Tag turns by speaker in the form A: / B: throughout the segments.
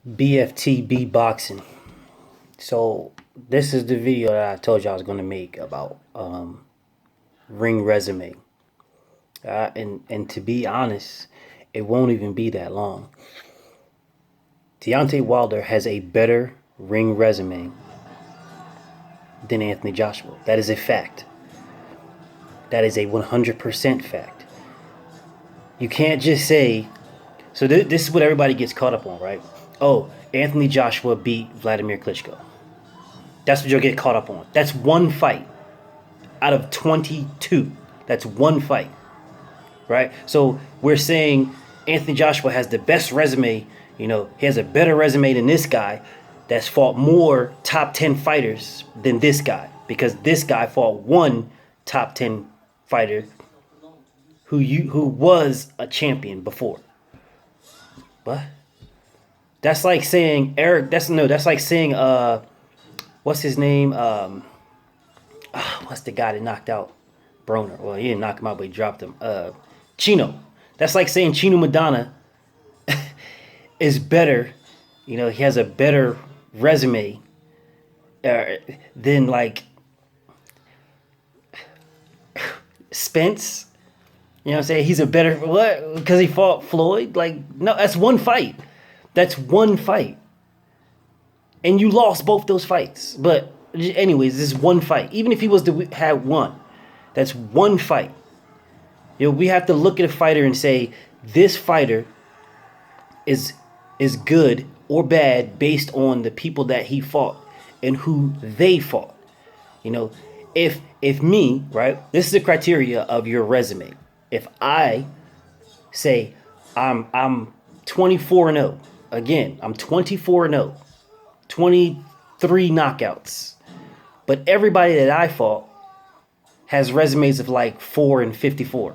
A: BFTB boxing. So this is the video that I told you I was going to make about ring resume. And to be honest, it won't even be that long. Deontay Wilder has a better ring resume than Anthony Joshua. That is a fact. That is a 100% fact. You can't just say. So this is what everybody gets caught up on, right? Oh, Anthony Joshua beat Vladimir Klitschko. That's what you'll get caught up on. That's one fight out of 22. That's one fight, right? So we're saying Anthony Joshua has the best resume. He has a better resume than this guy that's fought more top 10 fighters than this guy, because this guy fought one top 10 fighter who was a champion before. What? That's like saying Eric. That's like saying what's his name? What's the guy that knocked out Broner? Well, he didn't knock him out, but he dropped him. Chino. That's like saying Chino Madonna is better. He has a better resume than like Spence. You know what I'm saying? He's a better what? Because he fought Floyd? Like, no, that's one fight. That's one fight. And you lost both those fights. But anyways, this is one fight. Even if he was to have one, that's one fight. We have to look at a fighter and say this fighter is good or bad based on the people that he fought and who they fought. If me, right? This is the criteria of your resume. If I say I'm 24-0, again, I'm 24-0, 23 knockouts, but everybody that I fought has resumes of like 4-54,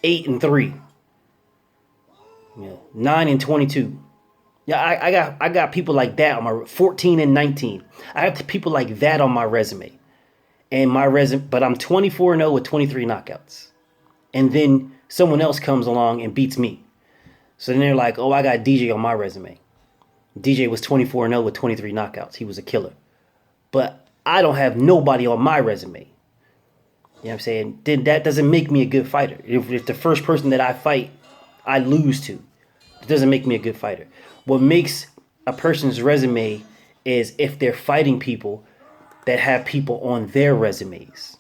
A: 8-3, 9-22. Yeah, I got people like that on my 14-19. I have people like that on my resume. And my resume, but I'm 24-0 with 23 knockouts. And then someone else comes along and beats me. So then they're like, oh, I got DJ on my resume. DJ was 24-0 with 23 knockouts. He was a killer. But I don't have nobody on my resume. You know what I'm saying? Then that doesn't make me a good fighter. If the first person that I fight, I lose to, it doesn't make me a good fighter. What makes a person's resume is if they're fighting people that have people on their resumes.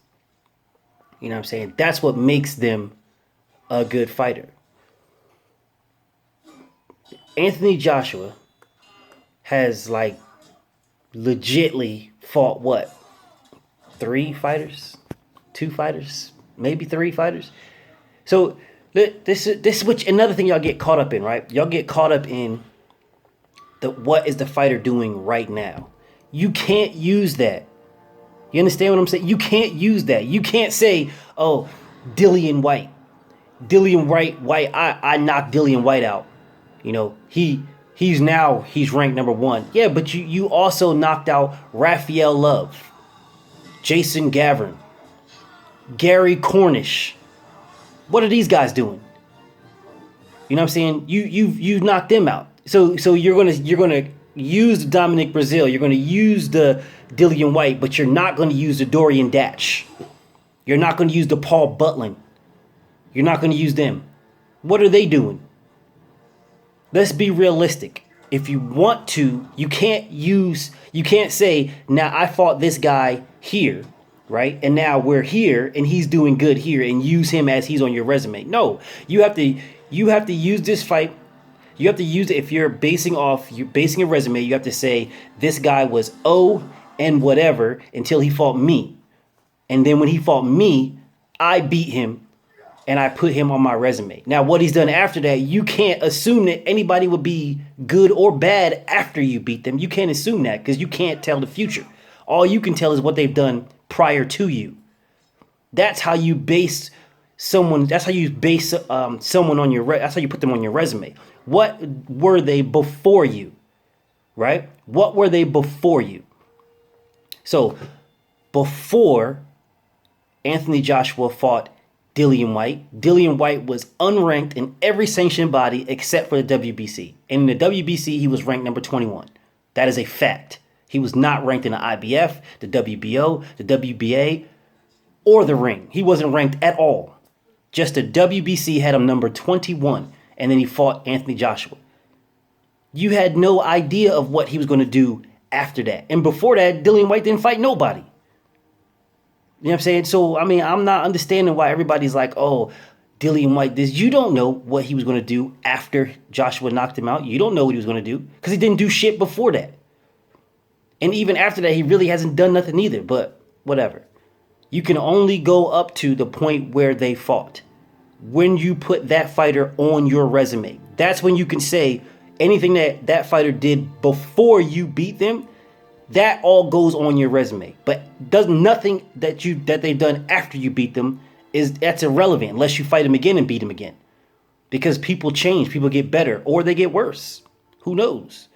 A: You know what I'm saying? That's what makes them a good fighter. Anthony Joshua has like legitly fought what? 3 fighters? 2 fighters? Maybe 3 fighters? So this is which another thing y'all get caught up in, right? Y'all get caught up in what is the fighter doing right now. You can't use that. You understand what I'm saying? You can't use that. You can't say, oh, Dillian White. I knocked Dillian White out. He's ranked number 1. Yeah, but you also knocked out Raphael Love, Jason Gavin, Gary Cornish. What are these guys doing? You know what I'm saying? You knocked them out. So you're gonna use Dominic Brazil. You're gonna use the Dillian White, but you're not gonna use the Dorian Datch. You're not gonna use the Paul Butlin. You're not gonna use them. What are they doing? Let's be realistic. If you want to, you can't say, now I fought this guy here, right? And now we're here and he's doing good here and use him as he's on your resume. No, you have to use this fight. You have to use it. If you're basing a resume, you have to say this guy was O and whatever until he fought me. And then when he fought me, I beat him and I put him on my resume. Now, what he's done after that, you can't assume that anybody would be good or bad after you beat them. You can't assume that because you can't tell the future. All you can tell is what they've done prior to you. That's how you base someone. That's how you base someone on your. That's how you put them on your resume. What were they before you? Right? What were they before you? So, before Anthony Joshua fought Dillian White. Dillian White was unranked in every sanctioned body except for the WBC. And in the WBC, he was ranked number 21. That is a fact. He was not ranked in the IBF, the WBO, the WBA, or the ring. He wasn't ranked at all. Just the WBC had him number 21, and then he fought Anthony Joshua. You had no idea of what he was going to do after that. And before that, Dillian White didn't fight nobody. You know what I'm saying? So, I mean, I'm not understanding why everybody's like, oh, Dillian White, this. You don't know what he was going to do after Joshua knocked him out. You don't know what he was going to do because he didn't do shit before that. And even after that, he really hasn't done nothing either, but whatever. You can only go up to the point where they fought. When you put that fighter on your resume, that's when you can say anything that that fighter did before you beat them, that all goes on your resume. But does nothing that they've done after you beat them that's irrelevant unless you fight them again and beat them again. Because people change, people get better, or they get worse. Who knows?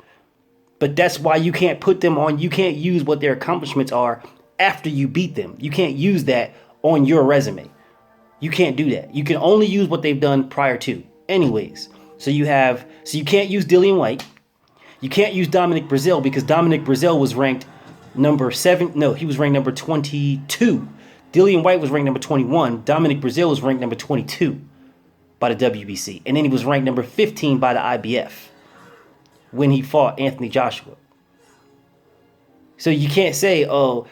A: But that's why you can't put them on, you can't use what their accomplishments are after you beat them. You can't use that on your resume. You can't do that. You can only use what they've done prior to. Anyways, so you can't use Dillian White. You can't use Dominic Breazeale because Dominic Breazeale was ranked number 7. No, he was ranked number 22. Dillian White was ranked number 21. Dominic Breazeale was ranked number 22 by the WBC. And then he was ranked number 15 by the IBF when he fought Anthony Joshua. So you can't say, oh,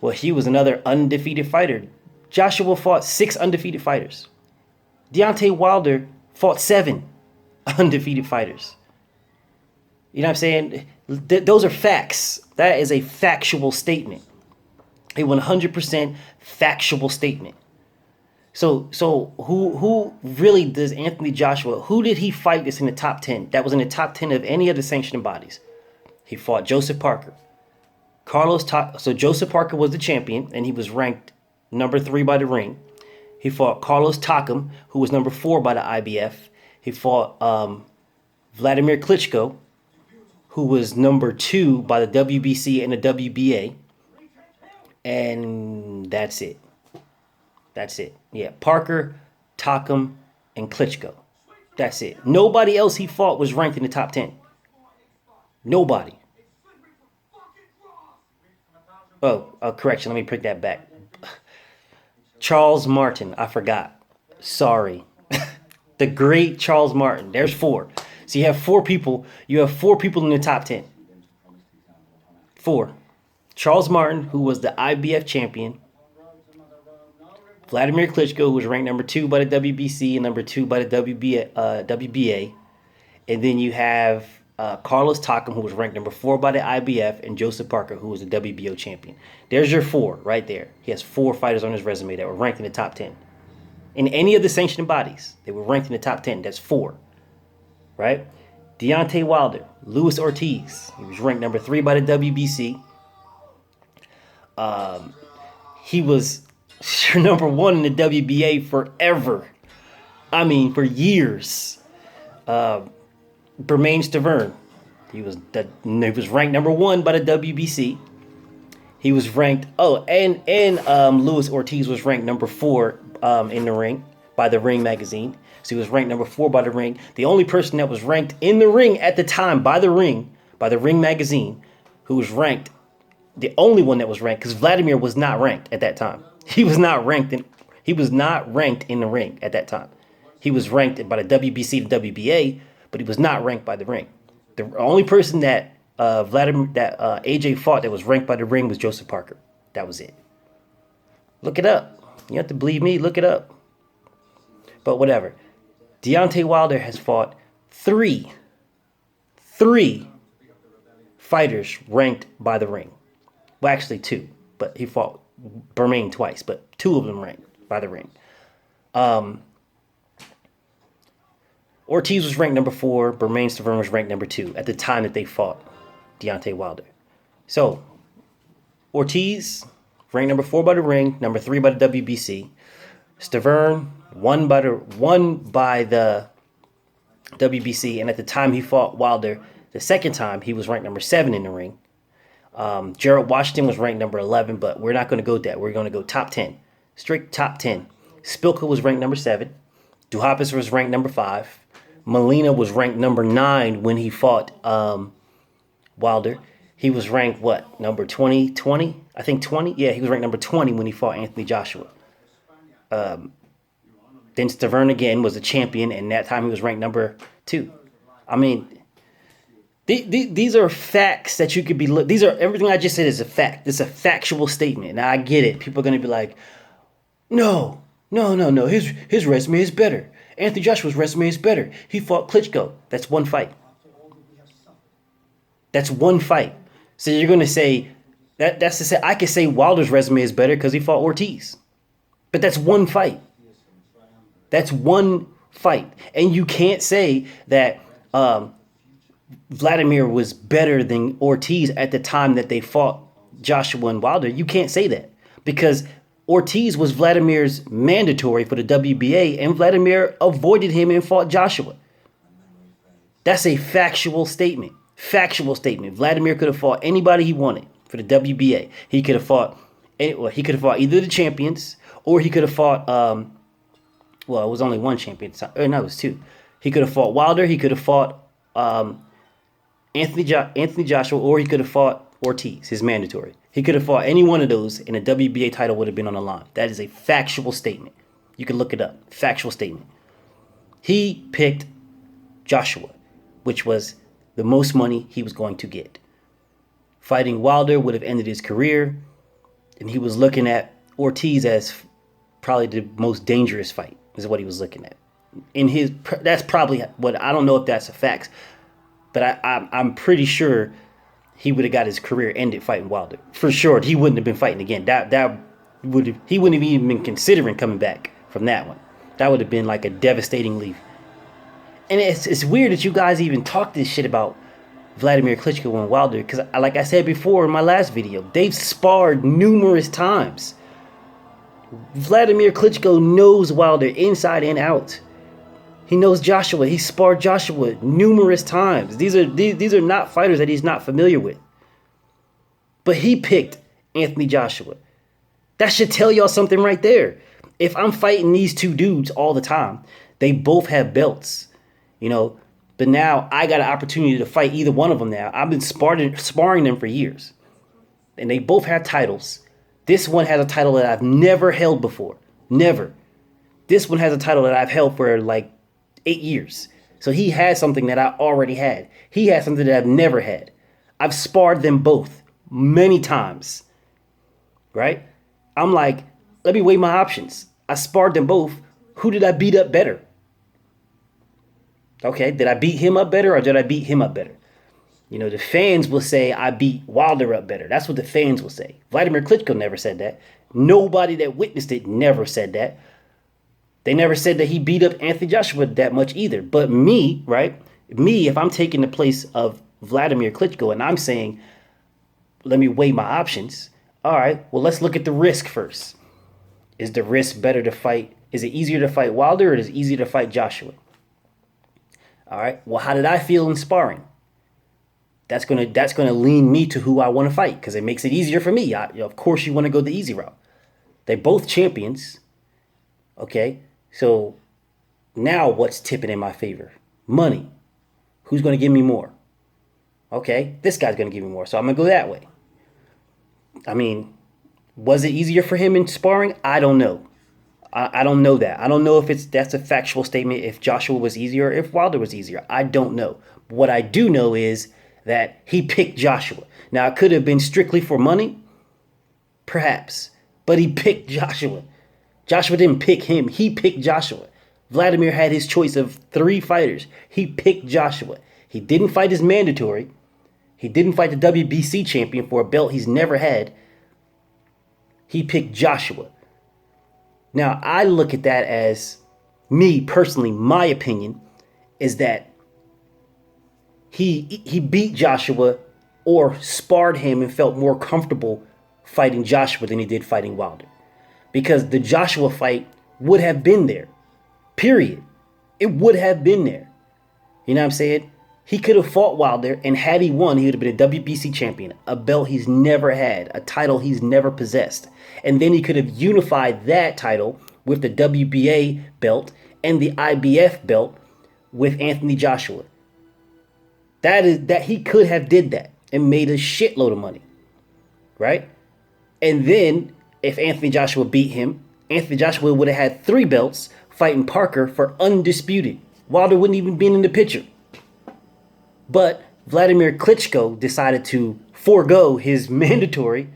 A: well, he was another undefeated fighter. Joshua fought 6 undefeated fighters. Deontay Wilder fought 7 undefeated fighters. You know what I'm saying? Those are facts. That is a factual statement. A 100% factual statement. So who really does Anthony Joshua, who did he fight that's in the top 10? That was in the top 10 of any of the sanctioned bodies. He fought Joseph Parker. So Joseph Parker was the champion, and he was ranked number 3 by the ring. He fought Carlos Takam, who was number 4 by the IBF. He fought Vladimir Klitschko, who was number 2 by the WBC and the WBA. And that's it. That's it. Yeah, Parker, Takam, and Klitschko. That's it. Nobody else he fought was ranked in the top 10. Nobody. Oh, correction. Let me pick that back. Charles Martin. I forgot. Sorry. The great Charles Martin. There's 4. So you have 4 people. You have 4 people in the top 10. 4. Charles Martin, who was the IBF champion. Vladimir Klitschko, who was ranked number 2 by the WBC and number 2 by the WBA. And then you have Carlos Takam, who was ranked number 4 by the IBF, and Joseph Parker, who was the WBO champion. There's your 4 right there. He has 4 fighters on his resume that were ranked in the top 10. In any of the sanctioned bodies, they were ranked in the top 10. That's 4. Right? Deontay Wilder, Luis Ortiz. He was ranked number 3 by the WBC. He was number 1 in the WBA forever. I mean, for years. Bermane Stiverne. He was ranked number 1 by the WBC. He was ranked. And Luis Ortiz was ranked number 4 in the ring by the Ring magazine. So he was ranked number 4 by the Ring. The only person that was ranked in the ring at the time by the Ring magazine, who was ranked, the only one that was ranked, because Vladimir was not ranked at that time. He was not ranked in the ring at that time. He was ranked by the WBC to WBA, but he was not ranked by the Ring. The only person that AJ fought that was ranked by the Ring was Joseph Parker. That was it. Look it up. You have to believe me. Look it up. But whatever. Deontay Wilder has fought 3 fighters ranked by the Ring. Well, actually 2, but he fought Bermane twice, but 2 of them ranked by the Ring. Ortiz was ranked number 4. Bermane Stiverne was ranked number 2 at the time that they fought Deontay Wilder. So, Ortiz, ranked number 4 by the Ring, number 3 by the WBC. Stiverne, 1 by the WBC, and at the time he fought Wilder, the second time, he was ranked number 7 in the ring. Gerald Washington was ranked number 11, but we're not going to go that. We're going to go top 10. Strict top 10. Spilka was ranked number 7. Duhaupas was ranked number 5. Molina was ranked number 9 when he fought Wilder. He was ranked, what, number 20? I think 20? Yeah, he was ranked number 20 when he fought Anthony Joshua. Then Stavern again was a champion, and that time he was ranked number 2. I mean, these are facts that you could be... These are... Everything I just said is a fact. It's a factual statement. Now, I get it. People are going to be like, no. His resume is better. Anthony Joshua's resume is better. He fought Klitschko. That's one fight. That's one fight. So you're going to say... That's to say, I could say Wilder's resume is better because he fought Ortiz. But that's one fight. That's one fight. And you can't say that Vladimir was better than Ortiz at the time that they fought Joshua and Wilder. You can't say that because Ortiz was Vladimir's mandatory for the WBA, and Vladimir avoided him and fought Joshua. That's a factual statement. Factual statement. Vladimir could have fought anybody he wanted for the WBA. He could have fought either the champions, or he could have fought well, it was only one champion. Or no, it was 2. He could have fought Wilder. He could have fought Anthony Joshua, or he could have fought Ortiz, his mandatory. He could have fought any one of those, and a WBA title would have been on the line. That is a factual statement. You can look it up. Factual statement. He picked Joshua, which was the most money he was going to get. Fighting Wilder would have ended his career, and he was looking at Ortiz as probably the most dangerous fight, is what he was looking at. That's probably what, I don't know if that's a fact, but I'm pretty sure he would have got his career ended fighting Wilder. For sure, he wouldn't have been fighting again. He wouldn't have even been considering coming back from that one. That would have been like a devastating leave. And it's weird that you guys even talk this shit about Vladimir Klitschko and Wilder, because like I said before in my last video, they've sparred numerous times. Vladimir Klitschko knows Wilder inside and out. He knows Joshua. He sparred Joshua numerous times. These are not fighters that he's not familiar with. But he picked Anthony Joshua. That should tell y'all something right there. If I'm fighting these two dudes all the time, they both have belts, but now I got an opportunity to fight either one of them now. I've been sparring them for years. And they both have titles. This one has a title that I've never held before. Never. This one has a title that I've held for like 8 years. So he has something that I already had. He has something that I've never had. I've sparred them both many times. Right? I'm like, let me weigh my options. I sparred them both. Who did I beat up better? Okay, did I beat him up better or did I beat him up better? The fans will say I beat Wilder up better. That's what the fans will say. Vladimir Klitschko never said that. Nobody that witnessed it never said that. They never said that he beat up Anthony Joshua that much either. But me, right? Me, if I'm taking the place of Vladimir Klitschko and I'm saying, let me weigh my options. All right, well, let's look at the risk first. Is the risk better to fight? Is it easier to fight Wilder or is it easier to fight Joshua? All right, well, how did I feel in sparring? That's gonna lean me to who I want to fight because it makes it easier for me. Of course, you want to go the easy route. They're both champions. Okay, so now what's tipping in my favor? Money. Who's going to give me more? Okay, this guy's going to give me more, so I'm going to go that way. I mean, was it easier for him in sparring? I don't know. I don't know that. I don't know if that's a factual statement, if Joshua was easier or if Wilder was easier. I don't know. What I do know is that he picked Joshua. Now, it could have been strictly for money, perhaps, but he picked Joshua. Joshua didn't pick him. He picked Joshua. Vladimir had his choice of 3 fighters. He picked Joshua. He didn't fight his mandatory. He didn't fight the WBC champion for a belt he's never had. He picked Joshua. Now, I look at that as, me personally, my opinion is that he beat Joshua or sparred him and felt more comfortable fighting Joshua than he did fighting Wilder. Because the Joshua fight would have been there. Period. It would have been there. You know what I'm saying? He could have fought Wilder, and had he won, he would have been a WBC champion, a belt he's never had, a title he's never possessed. And then he could have unified that title with the WBA belt and the IBF belt with Anthony Joshua. That he could have did that and made a shitload of money, right? And then if Anthony Joshua beat him, Anthony Joshua would have had 3 belts fighting Parker for undisputed. Wilder wouldn't even be in the picture. But Vladimir Klitschko decided to forego his mandatory,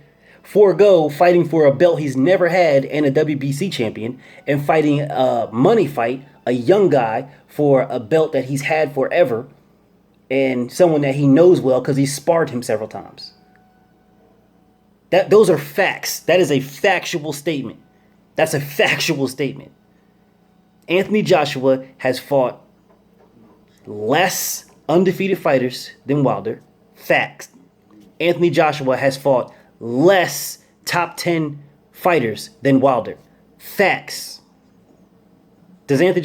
A: forego fighting for a belt he's never had and a WBC champion, and fighting a money fight, a young guy, for a belt that he's had forever, and someone that he knows well because he's sparred him several times. Those are facts. That is a factual statement. That's a factual statement. Anthony Joshua has fought less undefeated fighters than Wilder. Facts. Anthony Joshua has fought less top 10 fighters than Wilder. Facts. Does Anthony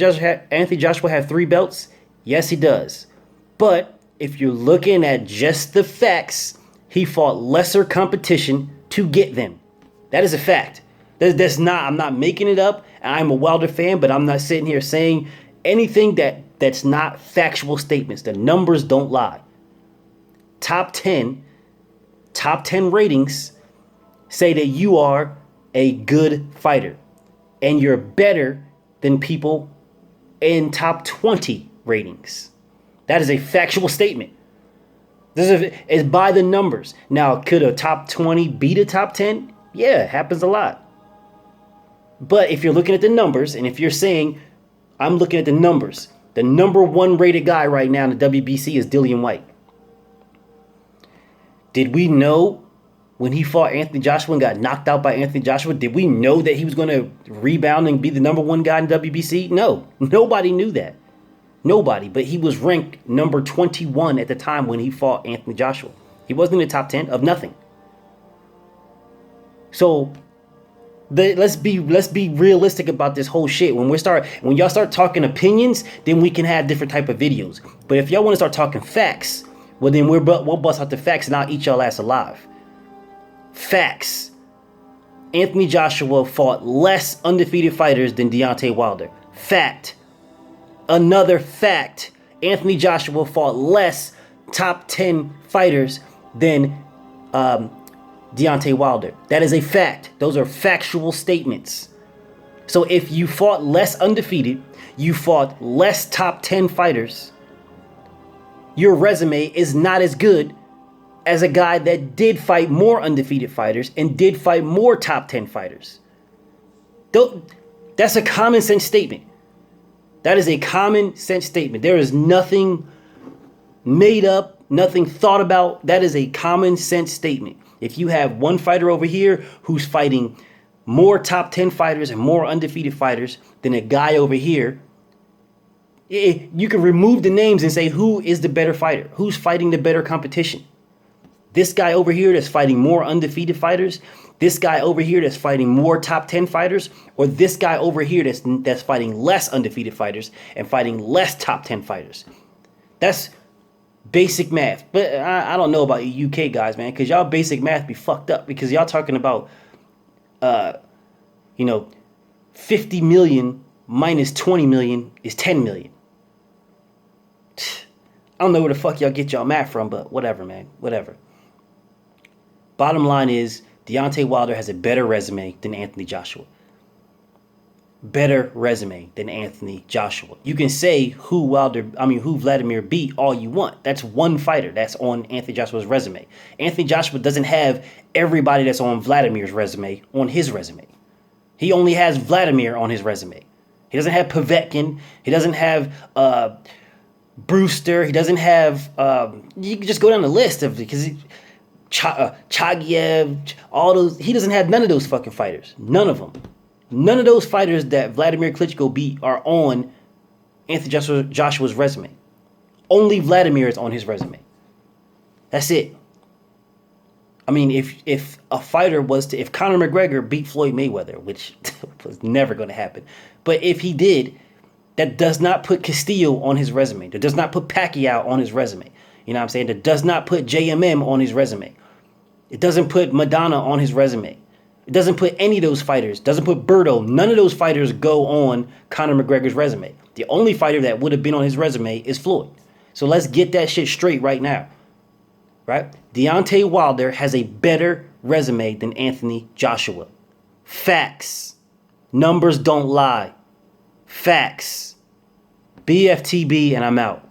A: Joshua have 3 belts? Yes, he does. But if you're looking at just the facts, he fought lesser competition to get them. That is a fact. That's not, I'm not making it up. I'm a Wilder fan, but I'm not sitting here saying anything that's not factual statements. The numbers don't lie. Top 10 ratings say that you are a good fighter and you're better than people in top 20 ratings. That is a factual statement. This is by the numbers. Now, could a top 20 beat a top 10? Yeah, it happens a lot. But if you're looking at the numbers, and if you're saying, I'm looking at the numbers, the number 1 rated guy right now in the WBC is Dillian Whyte. Did we know when he fought Anthony Joshua and got knocked out by Anthony Joshua, did we know that he was going to rebound and be the number 1 guy in WBC? No, nobody knew that. Nobody, but he was ranked number 21 at the time when he fought Anthony Joshua. He wasn't in the top 10 of nothing. So let's be realistic about this whole shit. When y'all start talking opinions, then we can have different type of videos. But if y'all want to start talking facts, well then we'll bust out the facts and I'll eat y'all ass alive. Facts. Anthony Joshua fought less undefeated fighters than Deontay Wilder. Fact. Another fact, Anthony Joshua fought less top 10 fighters than Deontay Wilder. That is a fact. Those are factual statements. So if you fought less undefeated, you fought less top 10 fighters, your resume is not as good as a guy that did fight more undefeated fighters and did fight more top 10 fighters. That's a common sense statement. That is a common sense statement. There is nothing made up, nothing thought about. That is a common sense statement. If you have one fighter over here who's fighting more top 10 fighters and more undefeated fighters than a guy over here, you can remove the names and say who is the better fighter, who's fighting the better competition. This guy over here that's fighting more undefeated fighters, this guy over here that's fighting more top 10 fighters, or this guy over here that's fighting less undefeated fighters and fighting less top 10 fighters. That's basic math. But I don't know about you UK guys, man, because y'all basic math be fucked up because y'all talking about, 50 million minus 20 million is 10 million. I don't know where the fuck y'all get y'all math from, but whatever, man, whatever. Bottom line is, Deontay Wilder has a better resume than Anthony Joshua. Better resume than Anthony Joshua. You can say who Vladimir beat all you want. That's one fighter that's on Anthony Joshua's resume. Anthony Joshua doesn't have everybody that's on Vladimir's resume on his resume. He only has Vladimir on his resume. He doesn't have Povetkin. He doesn't have Brewster. He doesn't have. You can just go down the list of because. Chagiev, all those. He doesn't have none of those fucking fighters. None of them. None of those fighters that Vladimir Klitschko beat are on Anthony Joshua's resume. Only Vladimir is on his resume. That's it. I mean, if a fighter if Conor McGregor beat Floyd Mayweather, which was never going to happen, but if he did, that does not put Castillo on his resume. That does not put Pacquiao on his resume. You know what I'm saying? That does not put JMM on his resume. It doesn't put Madonna on his resume. It doesn't put any of those fighters, doesn't put Berto, none of those fighters go on Conor McGregor's resume. The only fighter that would have been on his resume is Floyd. So let's get that shit straight right now. Right? Deontay Wilder has a better resume than Anthony Joshua. Facts. Numbers don't lie. Facts. BFTB, and I'm out.